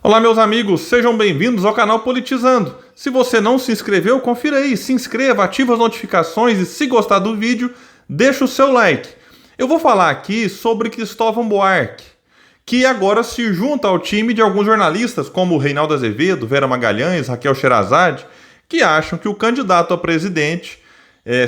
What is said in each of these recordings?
Olá, meus amigos, sejam bem-vindos ao canal Politizando. Se você não se inscreveu, confira aí, se inscreva, ativa as notificações e se gostar do vídeo, deixa o seu like. Eu vou falar aqui sobre Cristóvão Buarque, que agora se junta ao time de alguns jornalistas como Reinaldo Azevedo, Vera Magalhães, Raquel Sherazade, que acham que o candidato a presidente,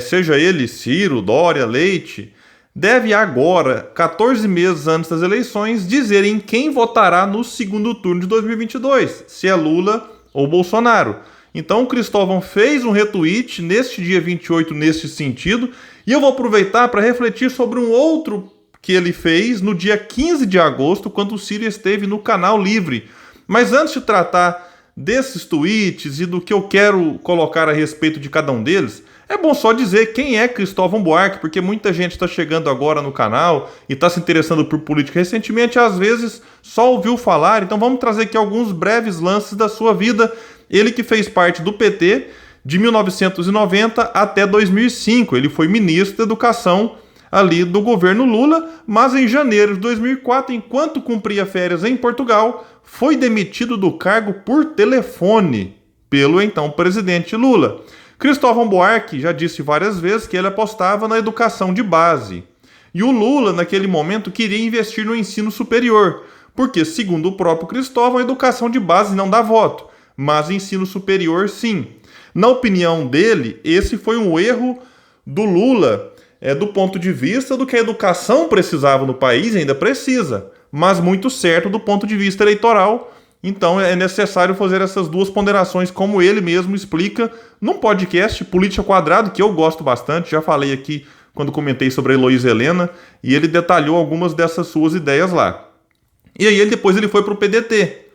seja ele Ciro, Dória, Leite, deve agora, 14 meses antes das eleições, dizer em quem votará no segundo turno de 2022, se é Lula ou Bolsonaro. Então o Cristóvão fez um retweet neste dia 28 neste sentido, e eu vou aproveitar para refletir sobre um outro que ele fez no dia 15 de agosto, quando o Ciro esteve no Canal Livre. Mas antes de tratar desses tweets e do que eu quero colocar a respeito de cada um deles, é bom só dizer quem é Cristóvão Buarque, porque muita gente está chegando agora no canal e está se interessando por política recentemente, às vezes só ouviu falar, então vamos trazer aqui alguns breves lances da sua vida. Ele que fez parte do PT de 1990 até 2005, ele foi ministro da Educação ali do governo Lula, mas em janeiro de 2004, enquanto cumpria férias em Portugal, foi demitido do cargo por telefone pelo então presidente Lula. Cristóvão Buarque já disse várias vezes que ele apostava na educação de base. E o Lula, naquele momento, queria investir no ensino superior, porque, segundo o próprio Cristóvão, a educação de base não dá voto, mas ensino superior sim. Na opinião dele, esse foi um erro do Lula, do ponto de vista do que a educação precisava no país, ainda precisa, mas muito certo do ponto de vista eleitoral. Então é necessário fazer essas duas ponderações, como ele mesmo explica num podcast, Política Quadrado, que eu gosto bastante, já falei aqui quando comentei sobre a Heloísa Helena, e ele detalhou algumas dessas suas ideias lá. E aí depois ele foi para o PDT,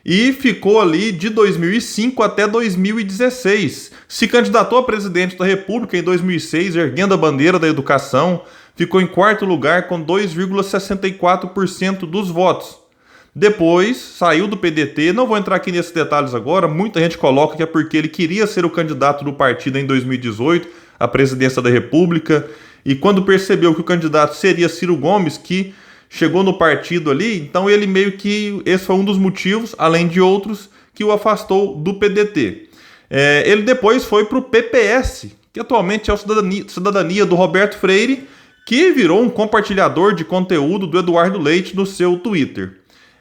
e ficou ali de 2005 até 2016. Se candidatou a presidente da República em 2006, erguendo a bandeira da educação, ficou em quarto lugar com 2,64% dos votos. Depois saiu do PDT, não vou entrar aqui nesses detalhes agora, muita gente coloca que é porque ele queria ser o candidato do partido em 2018, à presidência da República, e quando percebeu que o candidato seria Ciro Gomes, que chegou no partido ali, então ele meio que, esse foi um dos motivos, além de outros, que o afastou do PDT. Ele depois foi para o PPS, que atualmente é o Cidadania do Roberto Freire, que virou um compartilhador de conteúdo do Eduardo Leite no seu Twitter.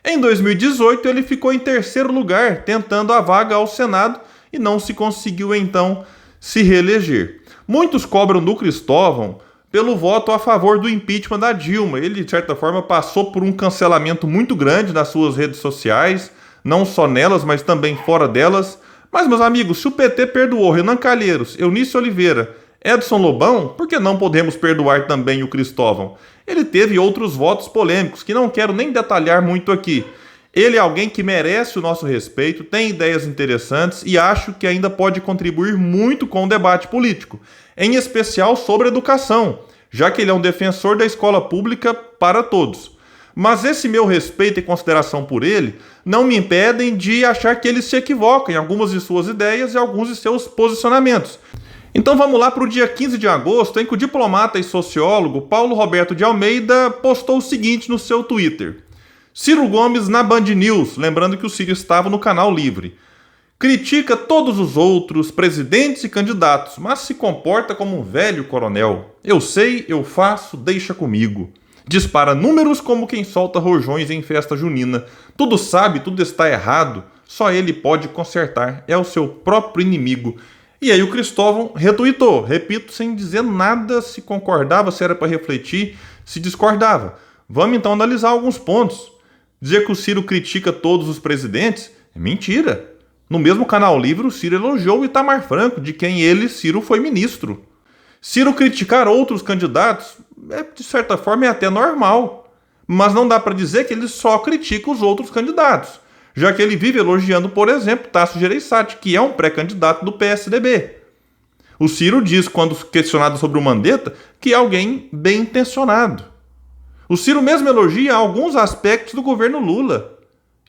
Em 2018, ele ficou em terceiro lugar, tentando a vaga ao Senado, e não se conseguiu, então, se reeleger. Muitos cobram do Cristóvão pelo voto a favor do impeachment da Dilma. Ele, de certa forma, passou por um cancelamento muito grande nas suas redes sociais, não só nelas, mas também fora delas. Mas, meus amigos, se o PT perdoou Renan Calheiros, Eunice Oliveira, Edson Lobão, por que não podemos perdoar também o Cristóvão? Ele teve outros votos polêmicos, que não quero nem detalhar muito aqui. Ele é alguém que merece o nosso respeito, tem ideias interessantes e acho que ainda pode contribuir muito com o debate político, em especial sobre educação, já que ele é um defensor da escola pública para todos. Mas esse meu respeito e consideração por ele não me impedem de achar que ele se equivoca em algumas de suas ideias e alguns de seus posicionamentos. Então vamos lá para o dia 15 de agosto, em que o diplomata e sociólogo Paulo Roberto de Almeida postou o seguinte no seu Twitter. Ciro Gomes na Band News, lembrando que o Ciro estava no Canal Livre. Critica todos os outros presidentes e candidatos, mas se comporta como um velho coronel. Eu sei, eu faço, deixa comigo. Dispara números como quem solta rojões em festa junina. Tudo sabe, tudo está errado. Só ele pode consertar, é o seu próprio inimigo. E aí o Cristóvão retweetou, repito, sem dizer nada, se concordava, se era para refletir, se discordava. Vamos então analisar alguns pontos. Dizer que o Ciro critica todos os presidentes é mentira. No mesmo Canal Livre, o Ciro elogiou o Itamar Franco, de quem ele, Ciro, foi ministro. Ciro criticar outros candidatos, de certa forma, é até normal. Mas não dá para dizer que ele só critica os outros candidatos, já que ele vive elogiando, por exemplo, Tasso Gereissati, que é um pré-candidato do PSDB. O Ciro diz, quando questionado sobre o Mandetta, que é alguém bem intencionado. O Ciro mesmo elogia alguns aspectos do governo Lula.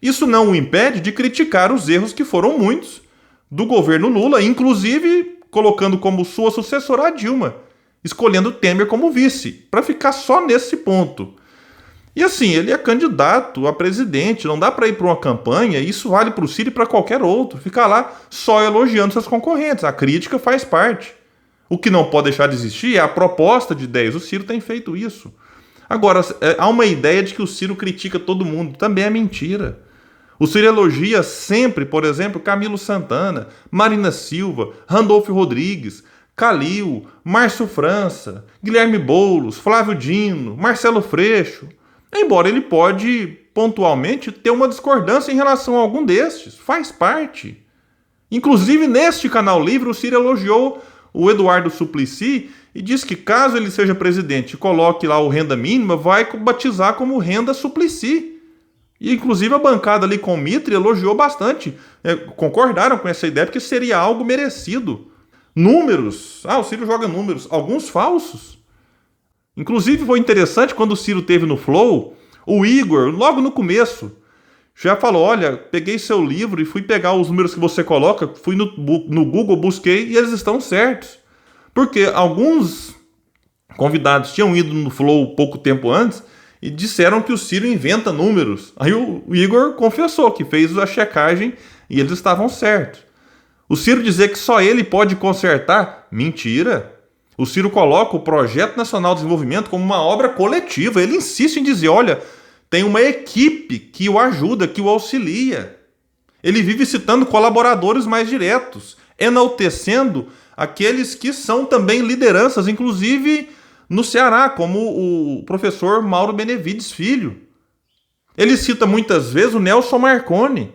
Isso não o impede de criticar os erros, que foram muitos, do governo Lula, inclusive colocando como sua sucessora a Dilma, escolhendo Temer como vice, para ficar só nesse ponto. E assim, ele é candidato a presidente, não dá para ir para uma campanha, isso vale para o Ciro e para qualquer outro, ficar lá só elogiando seus concorrentes, a crítica faz parte. O que não pode deixar de existir é a proposta de ideias, o Ciro tem feito isso. Agora, há uma ideia de que o Ciro critica todo mundo, também é mentira. O Ciro elogia sempre, por exemplo, Camilo Santana, Marina Silva, Randolfo Rodrigues, Calil, Márcio França, Guilherme Boulos, Flávio Dino, Marcelo Freixo. Embora ele pode, pontualmente, ter uma discordância em relação a algum destes, faz parte. Inclusive, neste canal livre, o Ciro elogiou o Eduardo Suplicy e diz que caso ele seja presidente e coloque lá o renda mínima, vai batizar como renda Suplicy. E inclusive a bancada ali com o Mitre elogiou bastante, concordaram com essa ideia porque seria algo merecido. Números, o Ciro joga números, alguns falsos. Inclusive foi interessante quando o Ciro teve no Flow, o Igor, logo no começo, já falou, olha, peguei seu livro e fui pegar os números que você coloca, fui no Google, busquei e eles estão certos. Porque alguns convidados tinham ido no Flow pouco tempo antes e disseram que o Ciro inventa números. Aí o Igor confessou que fez a checagem e eles estavam certos. O Ciro dizer que só ele pode consertar, mentira. O Ciro coloca o Projeto Nacional de Desenvolvimento como uma obra coletiva. Ele insiste em dizer, olha, tem uma equipe que o ajuda, que o auxilia. Ele vive citando colaboradores mais diretos, enaltecendo aqueles que são também lideranças, inclusive no Ceará, como o professor Mauro Benevides Filho. Ele cita muitas vezes o Nelson Marconi.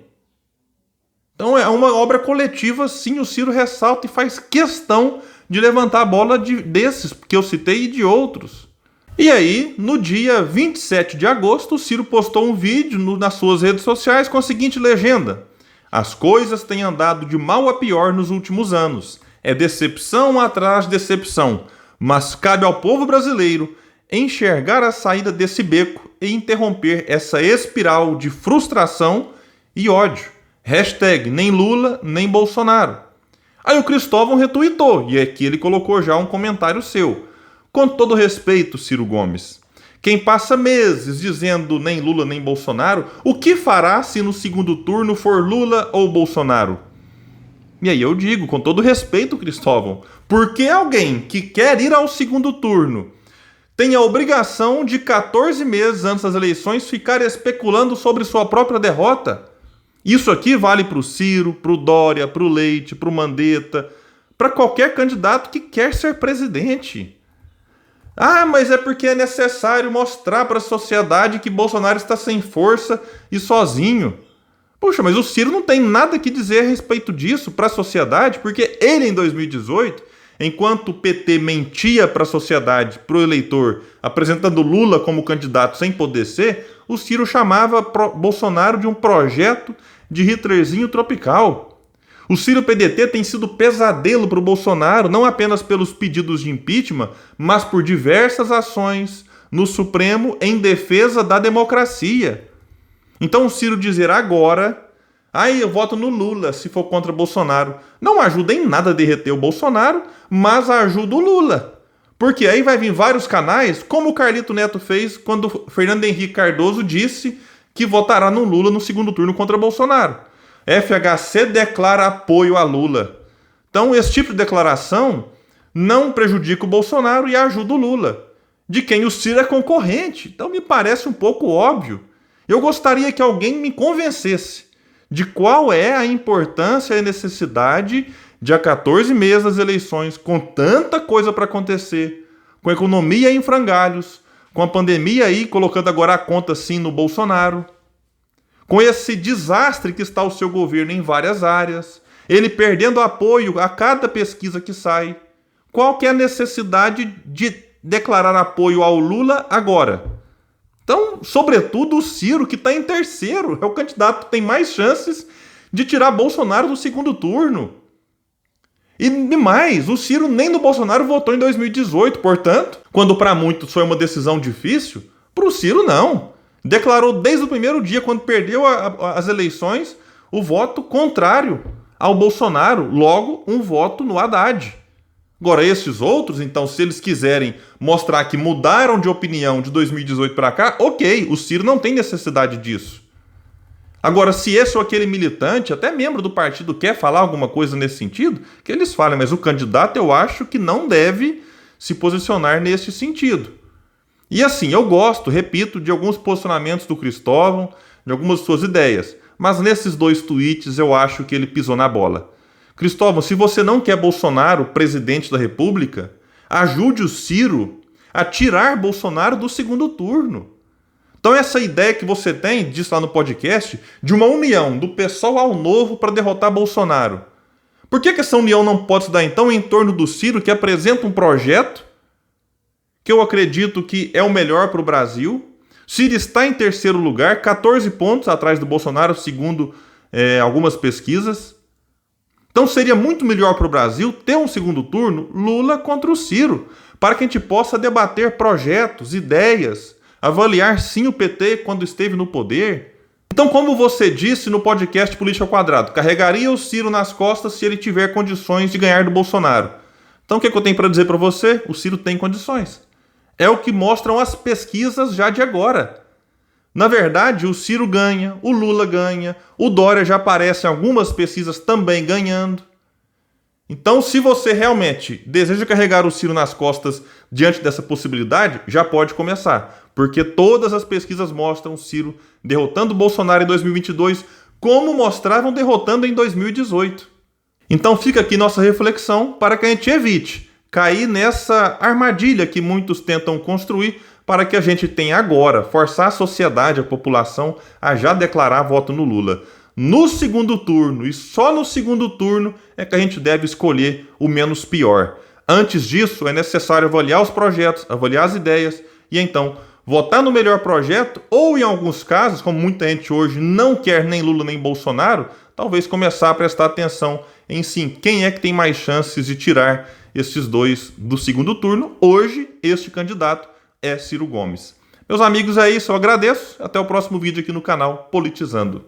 Então é uma obra coletiva, sim, o Ciro ressalta e faz questão de levantar a bola desses que eu citei e de outros. E aí, no dia 27 de agosto, o Ciro postou um vídeo nas suas redes sociais com a seguinte legenda: as coisas têm andado de mal a pior nos últimos anos. É decepção atrás de decepção, mas cabe ao povo brasileiro enxergar a saída desse beco e interromper essa espiral de frustração e ódio. Hashtag nem Lula, nem Bolsonaro. Aí o Cristóvão retuitou, e aqui ele colocou já um comentário seu. Com todo respeito, Ciro Gomes, quem passa meses dizendo nem Lula nem Bolsonaro, o que fará se no segundo turno for Lula ou Bolsonaro? E aí eu digo, com todo respeito, Cristóvão, por que alguém que quer ir ao segundo turno tem a obrigação de 14 meses antes das eleições ficar especulando sobre sua própria derrota? Isso aqui vale para o Ciro, para o Dória, para o Leite, para o Mandetta, para qualquer candidato que quer ser presidente. Mas é porque é necessário mostrar para a sociedade que Bolsonaro está sem força e sozinho. Poxa, mas o Ciro não tem nada que dizer a respeito disso para a sociedade, porque ele em 2018, enquanto o PT mentia para a sociedade, para o eleitor, apresentando Lula como candidato sem poder ser, o Ciro chamava Bolsonaro de um projeto de Hitlerzinho tropical. O Ciro-PDT tem sido pesadelo para o Bolsonaro, não apenas pelos pedidos de impeachment, mas por diversas ações no Supremo em defesa da democracia. Então o Ciro dizer agora, eu voto no Lula se for contra Bolsonaro, não ajuda em nada a derreter o Bolsonaro, mas ajuda o Lula. Porque aí vai vir vários canais, como o Carlito Neto fez quando Fernando Henrique Cardoso disse que votará no Lula no segundo turno contra Bolsonaro. FHC declara apoio a Lula. Então, esse tipo de declaração não prejudica o Bolsonaro e ajuda o Lula, de quem o Ciro é concorrente. Então, me parece um pouco óbvio. Eu gostaria que alguém me convencesse de qual é a importância e a necessidade de, a 14 meses das eleições, com tanta coisa para acontecer, com a economia em frangalhos, com a pandemia aí colocando agora a conta sim no Bolsonaro, com esse desastre que está o seu governo em várias áreas, ele perdendo apoio a cada pesquisa que sai. Qual que é a necessidade de declarar apoio ao Lula agora? Então, sobretudo o Ciro, que está em terceiro, é o candidato que tem mais chances de tirar Bolsonaro do segundo turno. E mais, o Ciro nem no Bolsonaro votou em 2018, portanto, quando para muitos foi uma decisão difícil, para o Ciro não. Declarou desde o primeiro dia, quando perdeu as eleições, o voto contrário ao Bolsonaro, logo um voto no Haddad. Agora, esses outros, então, se eles quiserem mostrar que mudaram de opinião de 2018 para cá, ok, o Ciro não tem necessidade disso. Agora, se esse ou aquele militante, até membro do partido, quer falar alguma coisa nesse sentido, que eles falem, mas o candidato eu acho que não deve se posicionar nesse sentido. E assim, eu gosto, repito, de alguns posicionamentos do Cristóvão, de algumas suas ideias, mas nesses 2 tweets eu acho que ele pisou na bola. Cristóvão, se você não quer Bolsonaro presidente da República, ajude o Ciro a tirar Bolsonaro do segundo turno. Então essa ideia que você tem, disse lá no podcast, de uma união do PSOL ao Novo para derrotar Bolsonaro. Por que essa união não pode se dar então em torno do Ciro, que apresenta um projeto que eu acredito que é o melhor para o Brasil? Ciro está em terceiro lugar, 14 pontos atrás do Bolsonaro, segundo algumas pesquisas. Então seria muito melhor para o Brasil ter um segundo turno Lula contra o Ciro, para que a gente possa debater projetos, ideias, avaliar sim o PT quando esteve no poder. Então, como você disse no podcast Política ao Quadrado, carregaria o Ciro nas costas se ele tiver condições de ganhar do Bolsonaro. Então o que eu tenho para dizer para você? O Ciro tem condições. É o que mostram as pesquisas já de agora. Na verdade, o Ciro ganha, o Lula ganha, o Dória já aparece em algumas pesquisas também ganhando. Então, se você realmente deseja carregar o Ciro nas costas diante dessa possibilidade, já pode começar. Porque todas as pesquisas mostram o Ciro derrotando o Bolsonaro em 2022, como mostravam derrotando em 2018. Então fica aqui nossa reflexão para que a gente evite cair nessa armadilha que muitos tentam construir para que a gente tenha agora, forçar a sociedade, a população, a já declarar voto no Lula. No segundo turno, e só no segundo turno, é que a gente deve escolher o menos pior. Antes disso, é necessário avaliar os projetos, avaliar as ideias, e então votar no melhor projeto, ou em alguns casos, como muita gente hoje não quer nem Lula nem Bolsonaro, talvez começar a prestar atenção em sim, quem é que tem mais chances de tirar esses 2 do segundo turno. Hoje, este candidato é Ciro Gomes. Meus amigos, é isso. Eu agradeço. Até o próximo vídeo aqui no canal Politizando.